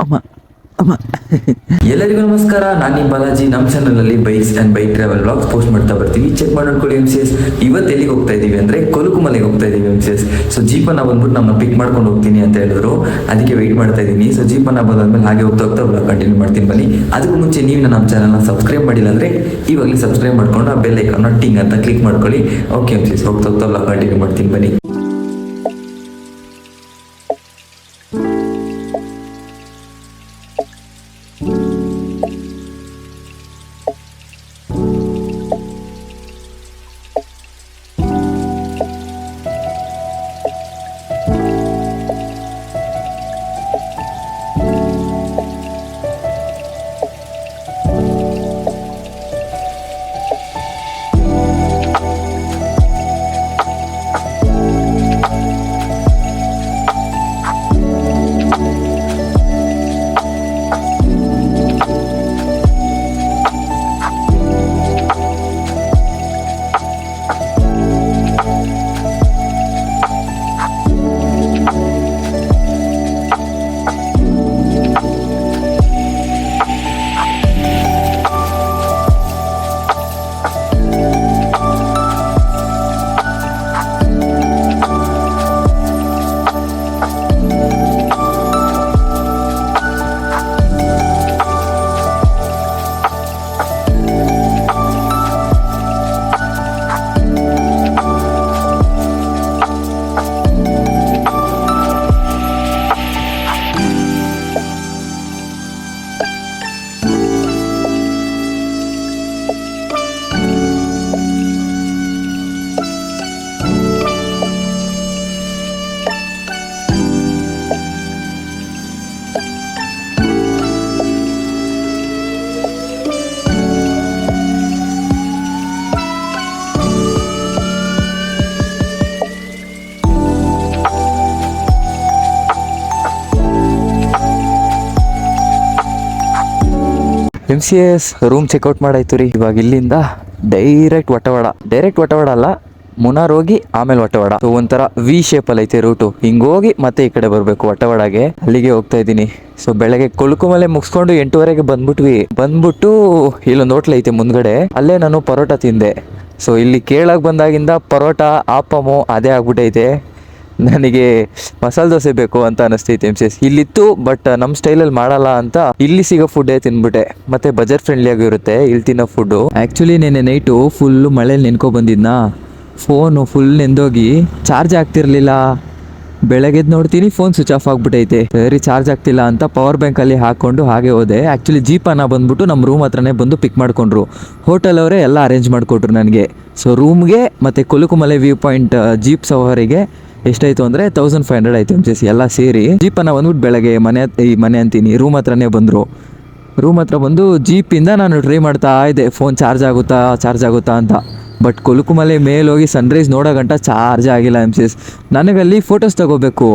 ಅಮ್ಮ ಅಮ್ಮ ಎಲ್ಲರಿಗೂ ನಮಸ್ಕಾರ. ನಾನು ನಿಮ್ಮ ಬಾಲಾಜಿ. ನಮ್ಮ ಚಾನಲಲ್ಲಿ bikes and bike travel vlogs post ಮಾಡ್ತಾ ಬರ್ತೀವಿ. ಚೆಕ್ ಮಾಡಿ ನೋಡ್ಕೊಳ್ಳಿ. MCS ಇವತ್ತು ಎಲ್ಲಿಗೆ ಹೋಗ್ತಾ ಇದ್ದೀವಿ ಅಂದರೆ ಕೊಲುಕುಮಲೆಗೆ ಹೋಗ್ತಾ ಇದ್ದೀವಿ MCS. ಸೊ ಜೀಪನ್ನು ಬಂದ್ಬಿಟ್ಟು ನಮ್ಮ ಪಿಕ್ ಮಾಡ್ಕೊಂಡು ಹೋಗ್ತೀನಿ ಅಂತ ಹೇಳಿದ್ರು, ಅದಕ್ಕೆ ವೆಯ್ಟ್ ಮಾಡ್ತಾ ಇದ್ದೀನಿ. ಸೊ ಜೀಪನ್ನು ಬಂದಾದ್ಮೇಲೆ ಹಾಗೆ ಹೋಗ್ತಾ ಹೋಗ್ತಾ ವ್ಲಾಗ್ ಕಂಟಿನ್ಯೂ ಮಾಡ್ತೀನಿ ಬನ್ನಿ. ಅದಕ್ಕೂ ಮುಂಚೆ ನೀವು ನಮ್ಮ ಚಾನಲ್ನ ಸಬ್ಸ್ಕ್ರೈಬ್ ಮಾಡಿಲ್ಲ ಅಂದರೆ ಇವಾಗಲೇ ಸಬ್ಸ್ಕ್ರೈಬ್ ಮಾಡ್ಕೊಂಡು ಆ ಬೆಲ್ ಐಕಾನ್ನ ಟಿಂಗ್ ಅಂತ ಕ್ಲಿಕ್ ಮಾಡ್ಕೊಳ್ಳಿ. ಓಕೆ MCS, ಹೋಗ್ತಾ ಹೋಗ್ತಾ ವ್ಲಾಗ್ ಕಂಟಿನ್ಯೂ ಮಾಡ್ತೀನಿ ಬನ್ನಿ. MCS ರೂಮ್ ಚೆಕ್ಔಟ್ ಮಾಡಾಯ್ತು ರೀ. ಇವಾಗ ಇಲ್ಲಿಂದ ಡೈರೆಕ್ಟ್ ವಟವಾಡ ಅಲ್ಲ, ಮುನಾರ್ ಹೋಗಿ ಆಮೇಲೆ ವಟವಾಡ. ಸೊ ಒಂಥರ ವಿ ಶೇಪಲ್ಲಿ ಐತೆ ರೂಟು. ಹಿಂಗೋಗಿ ಮತ್ತೆ ಈ ಕಡೆ ಬರಬೇಕು ವಟವಾಡಗೆ. ಅಲ್ಲಿಗೆ ಹೋಗ್ತಾ ಇದ್ದೀನಿ. ಸೊ ಬೆಳಗ್ಗೆ ಕೊಲುಕುಮಲೆ ಮುಗಿಸ್ಕೊಂಡು 8:30ಗೆ ಬಂದ್ಬಿಟ್ಟು ಇಲ್ಲೊಂದು ಹೋಟ್ಲ್ ಐತೆ ಮುಂದ್ಗಡೆ, ಅಲ್ಲೇ ನಾನು ಪರೋಟ ತಿಂದೆ. ಸೊ ಇಲ್ಲಿ ಕೇಳಕ್ಕೆ ಬಂದಾಗಿಂದ ಪರೋಟ ಆಪಮು ಅದೇ ಆಗ್ಬಿಟ್ಟೈತೆ. ನನಗೆ ಮಸಾಲೆ ದೋಸೆ ಬೇಕು ಅಂತ ಅನಿಸ್ತೈತೆ MCS. ಇಲ್ಲಿತ್ತು, ಬಟ್ ನಮ್ಮ ಸ್ಟೈಲಲ್ಲಿ ಮಾಡಲ್ಲ ಅಂತ ಇಲ್ಲಿ ಸಿಗೋ ಫುಡ್ಡೇ ತಿಂದ್ಬಿಟ್ಟೆ. ಮತ್ತೆ ಬಜೆಟ್ ಫ್ರೆಂಡ್ಲಿ ಆಗಿರುತ್ತೆ ಇಲ್ಲಿ ತಿನ್ನೋ ಫುಡ್ಡು. ಆ್ಯಕ್ಚುಲಿ ನೆನ್ನೆ ನೈಟು ಫುಲ್ಲು ಮಳೇಲಿ ನೆನ್ಕೊ ಬಂದಿದ್ನಾ, ಫೋನು ಫುಲ್ ನೆಂದೋಗಿ ಚಾರ್ಜ್ ಆಗ್ತಿರ್ಲಿಲ್ಲ. ಬೆಳಗ್ಗೆದ್ದು ನೋಡ್ತೀನಿ ಫೋನ್ ಸ್ವಿಚ್ ಆಫ್ ಆಗಿಬಿಟ್ಟೈತೆ. ಸರಿ ಚಾರ್ಜ್ ಆಗ್ತಿಲ್ಲ ಅಂತ ಪವರ್ ಬ್ಯಾಂಕಲ್ಲಿ ಹಾಕ್ಕೊಂಡು ಹಾಗೆ ಹೋದೆ. ಆ್ಯಕ್ಚುಲಿ ಜೀಪನ್ನು ಬಂದ್ಬಿಟ್ಟು ನಮ್ಮ ರೂಮ್ ಹತ್ರನೇ ಬಂದು ಪಿಕ್ ಮಾಡ್ಕೊಂಡ್ರು. ಹೋಟೆಲ್ ಅವರೇ ಎಲ್ಲ ಅರೇಂಜ್ ಮಾಡಿಕೊಟ್ರು ನನಗೆ. ಸೊ ರೂಮ್ಗೆ ಮತ್ತು ಕೊಲುಕುಮಲೆ ವ್ಯೂ ಪಾಯಿಂಟ್ ಜೀಪ್ ಸವಾರಿಗೆ ಎಷ್ಟಾಯಿತು ಅಂದರೆ 1500 ಆಯಿತು MCS ಎಲ್ಲ ಸೇರಿ. ಜೀಪನ್ನು ಬಂದ್ಬಿಟ್ಟು ಬೆಳಗ್ಗೆ ಮನೆ ಅಂತೀನಿ ರೂಮ್ ಹತ್ರನೇ ಬಂದರು. ರೂಮ್ ಹತ್ರ ಬಂದು ಜೀಪಿಂದ ನಾನು ಟ್ರೈ ಮಾಡ್ತಾ ಇದ್ದೆ ಫೋನ್ ಚಾರ್ಜ್ ಆಗುತ್ತಾ ಅಂತ. ಬಟ್ ಕೊಲುಕುಮಲೆ ಮೇಲೋಗಿ ಸನ್ರೈಸ್ ನೋಡೋ ಗಂಟ ಚಾರ್ಜ್ ಆಗಿಲ್ಲ MCS. ನನಗಲ್ಲಿ ಫೋಟೋಸ್ ತಗೋಬೇಕು,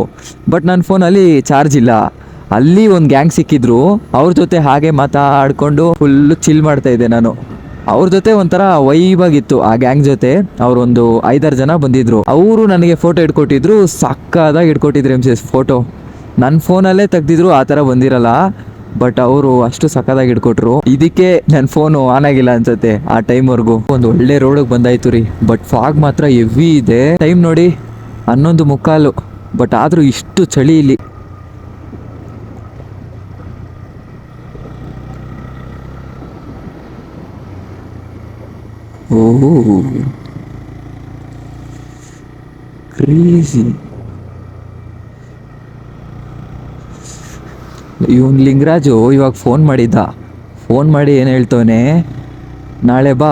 ಬಟ್ ನನ್ನ ಫೋನಲ್ಲಿ ಚಾರ್ಜ್ ಇಲ್ಲ. ಅಲ್ಲಿ ಒಂದು ಗ್ಯಾಂಗ್ ಸಿಕ್ಕಿದ್ರು, ಅವ್ರ ಜೊತೆ ಹಾಗೆ ಮಾತಾಡಿಕೊಂಡು ಫುಲ್ಲು ಚಿಲ್ ಮಾಡ್ತಾಯಿದ್ದೆ ನಾನು. ಅವ್ರ ಜೊತೆ ಒಂಥರ ವೈಬಾಗಿತ್ತು ಆ ಗ್ಯಾಂಗ್ ಜೊತೆ. ಅವರೊಂದು 5-6 ಜನ ಬಂದಿದ್ರು. ಅವರು ನನಗೆ ಫೋಟೋ ಇಟ್ಕೊಟ್ಟಿದ್ರು, ಸಕ್ಕದಾಗಿ ಇಟ್ಕೊಟ್ಟಿದ್ರು MCS ಫೋಟೋ. ನನ್ನ ಫೋನಲ್ಲೇ ತೆಗ್ದಿದ್ರು, ಆ ಥರ ಬಂದಿರಲ್ಲ. ಬಟ್ ಅವರು ಅಷ್ಟು ಸಕ್ಕದಾಗಿ ಇಟ್ಕೊಟ್ರು. ಇದಕ್ಕೆ ನನ್ನ ಫೋನು ಆನ್ ಆಗಿಲ್ಲ ಅನ್ಸುತ್ತೆ ಆ ಟೈಮ್ವರೆಗೂ. ಒಂದು ಒಳ್ಳೆ ರೋಡಿಗೆ ಬಂದಾಯ್ತು ರೀ. ಬಟ್ ಫಾಗ್ ಮಾತ್ರ ಹೆವಿ ಇದೆ. ಟೈಮ್ ನೋಡಿ 11:45. ಬಟ್ ಆದರೂ ಇಷ್ಟು ಚಳಿ ಇಲ್ಲಿ. ಓಹ್ ಕ್ರೇಜಿ. ಇವನು ಲಿಂಗರಾಜು ಇವಾಗ ಫೋನ್ ಮಾಡಿ ಏನು ಹೇಳ್ತವನೆ, ನಾಳೆ ಬಾ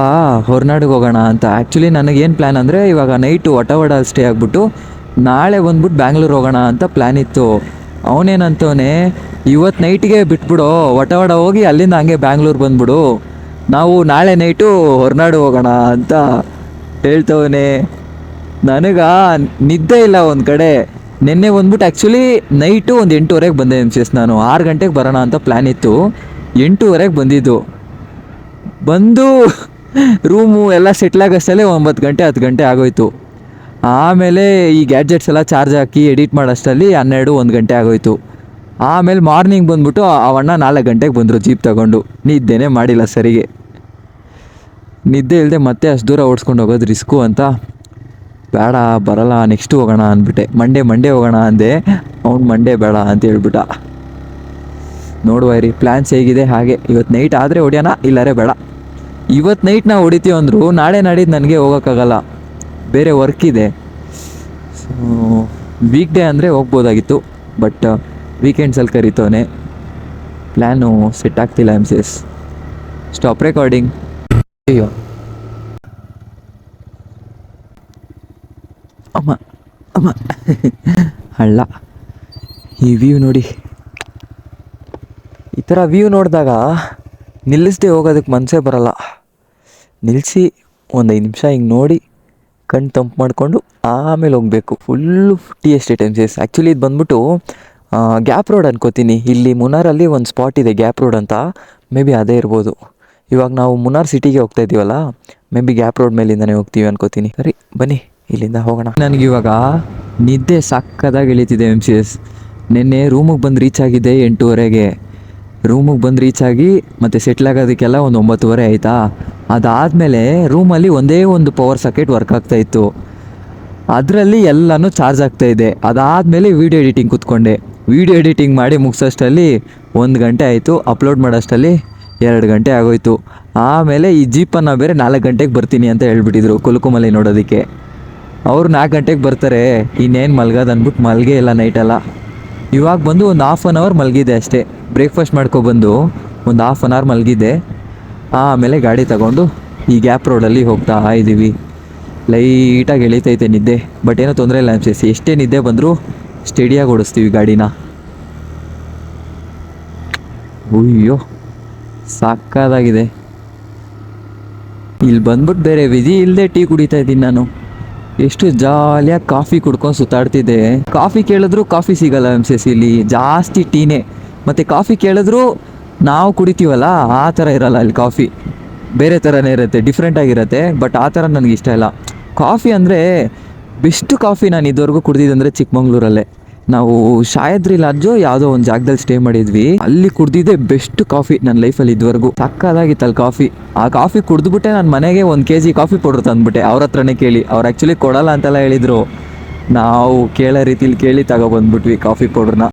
ಹೊರನಾಡಿಗೆ ಹೋಗೋಣ ಅಂತ. ಆ್ಯಕ್ಚುಲಿ ನನಗೇನು ಪ್ಲ್ಯಾನ್ ಅಂದರೆ ಇವಾಗ ನೈಟು ವಟವಾಡ ಸ್ಟೇ ಆಗಿಬಿಟ್ಟು ನಾಳೆ ಬಂದ್ಬಿಟ್ಟು ಬ್ಯಾಂಗ್ಳೂರು ಹೋಗೋಣ ಅಂತ ಪ್ಲ್ಯಾನ್ ಇತ್ತು. ಅವನೇನಂತವನೆ, ಇವತ್ತು ನೈಟಿಗೆ ಬಿಟ್ಬಿಡು, ವಟವಾಡ ಹೋಗಿ ಅಲ್ಲಿಂದ ಹಂಗೆ ಬ್ಯಾಂಗ್ಳೂರು ಬಂದ್ಬಿಡು, ನಾವು ನಾಳೆ ನೈಟು ಹೊರನಾಡು ಹೋಗೋಣ ಅಂತ ಹೇಳ್ತವನೆ. ನನಗ ನಿದ್ದೆ ಇಲ್ಲ ಒಂದು ಕಡೆ. ನಿನ್ನೆ ಬಂದ್ಬಿಟ್ಟು ಆ್ಯಕ್ಚುಲಿ ನೈಟು ಒಂದು 8:30ಗೆ ಬಂದೆ MCS. ನಾನು 6 ಗಂಟೆಗೆ ಬರೋಣ ಅಂತ ಪ್ಲ್ಯಾನ್ ಇತ್ತು. 8:30ಗೆ ಬಂದಿದ್ದು. ಬಂದು ರೂಮು ಎಲ್ಲ ಸೆಟ್ಲಾಗಷ್ಟಲ್ಲೇ 9 ಗಂಟೆ 10 ಗಂಟೆ ಆಗೋಯ್ತು. ಆಮೇಲೆ ಈ ಗ್ಯಾಡ್ಜೆಟ್ಸ್ ಎಲ್ಲ ಚಾರ್ಜ್ ಹಾಕಿ ಎಡಿಟ್ ಮಾಡೋಷ್ಟರಲ್ಲಿ 12-1 ಗಂಟೆ ಆಗೋಯ್ತು. ಆಮೇಲೆ ಮಾರ್ನಿಂಗ್ ಬಂದ್ಬಿಟ್ಟು ಅವಣ್ಣ 4 ಗಂಟೆಗೆ ಬಂದರು ಜೀಪ್ ತಗೊಂಡು. ನಿದ್ದೆನೇ ಮಾಡಿಲ್ಲ ಸರಿಗೆ. ನಿದ್ದೆ ಇಲ್ಲದೆ ಮತ್ತೆ ಅಷ್ಟು ದೂರ ಓಡಿಸ್ಕೊಂಡು ಹೋಗೋದು ರಿಸ್ಕು ಅಂತ ಬೇಡ ಬರಲ್ಲ ನೆಕ್ಸ್ಟ್ ಹೋಗೋಣ ಅಂದ್ಬಿಟ್ಟೆ. ಮಂಡೇ ಹೋಗೋಣ ಅಂದೆ, ಅವ್ನು ಮಂಡೇ ಬೇಡ ಅಂತ ಹೇಳ್ಬಿಟ್ಟ. ನೋಡುವ ರೀ ಪ್ಲ್ಯಾನ್ಸ್ ಹೇಗಿದೆ ಹಾಗೆ. ಇವತ್ತು ನೈಟ್ ಆದರೆ ಹೊಡಿಯೋಣ, ಇಲ್ಲಾರೆ ಬೇಡ. ಇವತ್ತು ನೈಟ್ ನಾವು ಹೊಡಿತೀವಿ ಅಂದರು ನಾಳೆ ನಾಡಿದ್ದು ನನಗೆ ಹೋಗೋಕ್ಕಾಗಲ್ಲ, ಬೇರೆ ವರ್ಕ್ ಇದೆ. ಸೊ ವೀಕ್ ಡೇ ಅಂದರೆ ಹೋಗ್ಬೋದಾಗಿತ್ತು, ಬಟ್ ವೀಕೆಂಡ್ಸಲ್ಲಿ ಕರಿತವನೆ. ಪ್ಲ್ಯಾನು ಸೆಟ್ ಆಗ್ತಿಲ್ಲ. MCS stop recording. ಅಯ್ಯೋ ಅಮ್ಮ ಅಮ್ಮ ಹಳ್ಳ. ಈ ವ್ಯೂ ನೋಡಿ. ಈ ಥರ ವ್ಯೂ ನೋಡಿದಾಗ ನಿಲ್ಲಿಸದೆ ಹೋಗೋದಕ್ಕೆ ಮನಸ್ಸೇ ಬರಲ್ಲ. ನಿಲ್ಲಿಸಿ ಒಂದು 5 ನಿಮಿಷ ಹಿಂಗೆ ನೋಡಿ ಕಣ್ಣು ತಂಪು ಮಾಡಿಕೊಂಡು ಆಮೇಲೆ ಹೋಗಬೇಕು. Full tea estate MCS. Actually ಇದು ಬಂದ್ಬಿಟ್ಟು ಗ್ಯಾಪ್ ರೋಡ್ ಅನ್ಕೋತೀನಿ. ಇಲ್ಲಿ ಮುನ್ನಾರಲ್ಲಿ ಒಂದು ಸ್ಪಾಟ್ ಇದೆ ಗ್ಯಾಪ್ ರೋಡ್ ಅಂತ, ಮೇ ಬಿ ಅದೇ ಇರ್ಬೋದು. ಇವಾಗ ನಾವು ಮುನ್ನಾರ್ ಸಿಟಿಗೆ ಹೋಗ್ತಾ ಇದ್ದೀವಲ್ಲ, ಮೇ ಬಿ ಗ್ಯಾಪ್ ರೋಡ್ ಮೇಲಿಂದನೇ ಹೋಗ್ತೀವಿ ಅನ್ಕೋತೀನಿ. ಸರಿ ಬನ್ನಿ ಇಲ್ಲಿಂದ ಹೋಗೋಣ. ನನಗಿವಾಗ ನಿದ್ದೆ ಸಕ್ಕದಾಗಿ ಇಳಿತಿದೆ MCS. ನಿನ್ನೆ ರೂಮಿಗೆ ಬಂದು ರೀಚ್ ಆಗಿದ್ದೆ 8:30ಗೆ. ರೂಮಿಗೆ ಬಂದು ರೀಚ್ ಆಗಿ ಮತ್ತು ಸೆಟ್ಲ್ ಆಗೋದಕ್ಕೆಲ್ಲ ಒಂದು 9:30 ಆಯಿತಾ. ಅದಾದಮೇಲೆ ರೂಮಲ್ಲಿ ಒಂದೇ ಒಂದು ಪವರ್ ಸಾಕೆಟ್ ವರ್ಕ್ ಆಗ್ತಾಯಿತ್ತು, ಅದರಲ್ಲಿ ಎಲ್ಲನೂ ಚಾರ್ಜ್ ಆಗ್ತಾಯಿದೆ. ಅದಾದಮೇಲೆ ವೀಡಿಯೋ ಎಡಿಟಿಂಗ್ ಕೂತ್ಕೊಂಡೆ. ವೀಡಿಯೋ ಎಡಿಟಿಂಗ್ ಮಾಡಿ ಮುಗಿಸೋಷ್ಟರಲ್ಲಿ 1 ಗಂಟೆ ಆಯಿತು. ಅಪ್ಲೋಡ್ ಮಾಡೋಷ್ಟರಲ್ಲಿ 2 ಗಂಟೆ ಆಗೋಯ್ತು. ಆಮೇಲೆ ಈ ಜೀಪನ್ನು ಬೇರೆ 4 ಗಂಟೆಗೆ ಬರ್ತೀನಿ ಅಂತ ಹೇಳ್ಬಿಟ್ಟಿದ್ರು ಕುಲುಕುಮಲೆ ನೋಡೋದಕ್ಕೆ. ಅವ್ರು 4 ಗಂಟೆಗೆ ಬರ್ತಾರೆ, ಇನ್ನೇನು ಮಲ್ಗೋದು ಅಂದ್ಬಿಟ್ಟು ಮಲ್ಗೇ ಇಲ್ಲ ನೈಟೆಲ್ಲ. ಇವಾಗ ಬಂದು ಒಂದು 1/2 ಅವರ್ ಮಲಗಿದೆ ಅಷ್ಟೇ. ಬ್ರೇಕ್ಫಾಸ್ಟ್ ಮಾಡ್ಕೊಬಂದು ಒಂದು 1/2 ಅವರ್ ಮಲಗಿದೆ. ಆಮೇಲೆ ಗಾಡಿ ತಗೊಂಡು ಈ ಗ್ಯಾಪ್ ರೋಡಲ್ಲಿ ಹೋಗ್ತಾ ಇದ್ದೀವಿ. ಲೈಟಾಗಿ ಎಳಿತೈತೆ ನಿದ್ದೆ, ಬಟ್ ಏನೋ ತೊಂದರೆ ಇಲ್ಲ MCS. ಎಷ್ಟೇ ನಿದ್ದೆ ಬಂದರೂ ಸ್ಟಡಿಯಾಗಿ ಓಡಿಸ್ತೀವಿ ಗಾಡಿನ. ಅಯ್ಯೋ ಸಾಕಾಗಿದೆ. ಇಲ್ಲಿ ಬಂದ್ಬಿಟ್ಟು ಬೇರೆ ವಿಧಿ ಇಲ್ಲದೆ ಟೀ ಕುಡಿತಾ ಇದ್ದೀನಿ ನಾನು. ಎಷ್ಟು ಜಾಲಿಯಾಗಿ ಕಾಫಿ ಕುಡ್ಕೊಂಡು ಸುತ್ತಾಡ್ತಿದ್ದೆ. ಕಾಫಿ ಕೇಳಿದ್ರು ಕಾಫಿ ಸಿಗಲ್ಲ MCS ಇಲ್ಲಿ, ಜಾಸ್ತಿ ಟೀನೇ. ಮತ್ತು ಕಾಫಿ ಕೇಳಿದ್ರು ನಾವು ಕುಡಿತೀವಲ್ಲ ಆ ಥರ ಇರಲ್ಲ ಇಲ್ಲಿ. ಕಾಫಿ ಬೇರೆ ಥರನೇ ಇರುತ್ತೆ, ಡಿಫ್ರೆಂಟಾಗಿರುತ್ತೆ. ಬಟ್ ಆ ಥರ ನನಗೆ ಇಷ್ಟ ಇಲ್ಲ. ಕಾಫಿ ಅಂದರೆ ಬೆಸ್ಟ್ ಕಾಫಿ ನಾನು ಇದುವರೆಗೂ ಕುಡ್ದಿದ್ದಂದರೆ ಚಿಕ್ಕಮಂಗ್ಳೂರಲ್ಲೇ. ನಾವು ಶಾಯದ್ರಿ ಲಾಡ್ಜು ಯಾವುದೋ ಒಂದು ಜಾಗದಲ್ಲಿ ಸ್ಟೇ ಮಾಡಿದ್ವಿ, ಅಲ್ಲಿ ಕುಡ್ದಿದ್ದೆ ಬೆಸ್ಟ್ ಕಾಫಿ ನನ್ನ ಲೈಫಲ್ಲಿ ಇದುವರೆಗೂ. ಸಕ್ಕದಾಗಿತ್ತಲ್ಲಿ ಕಾಫಿ. ಆ ಕಾಫಿ ಕುಡಿದ್ಬಿಟ್ಟೆ ನಾನು ಮನೆಗೆ 1 kg ಕಾಫಿ ಪೌಡ್ರ್ ತಂದುಬಿಟ್ಟೆ. ಅವ್ರ ಹತ್ರನೇ ಕೇಳಿ. ಅವ್ರು ಆ್ಯಕ್ಚುಲಿ ಕೊಡಲ್ಲ ಅಂತೆಲ್ಲ ಹೇಳಿದರು. ನಾವು ಕೇಳೋ ರೀತಿಲಿ ಕೇಳಿ ತಗೊಬಂದ್ಬಿಟ್ವಿ ಕಾಫಿ ಪೌಡ್ರನ್ನ.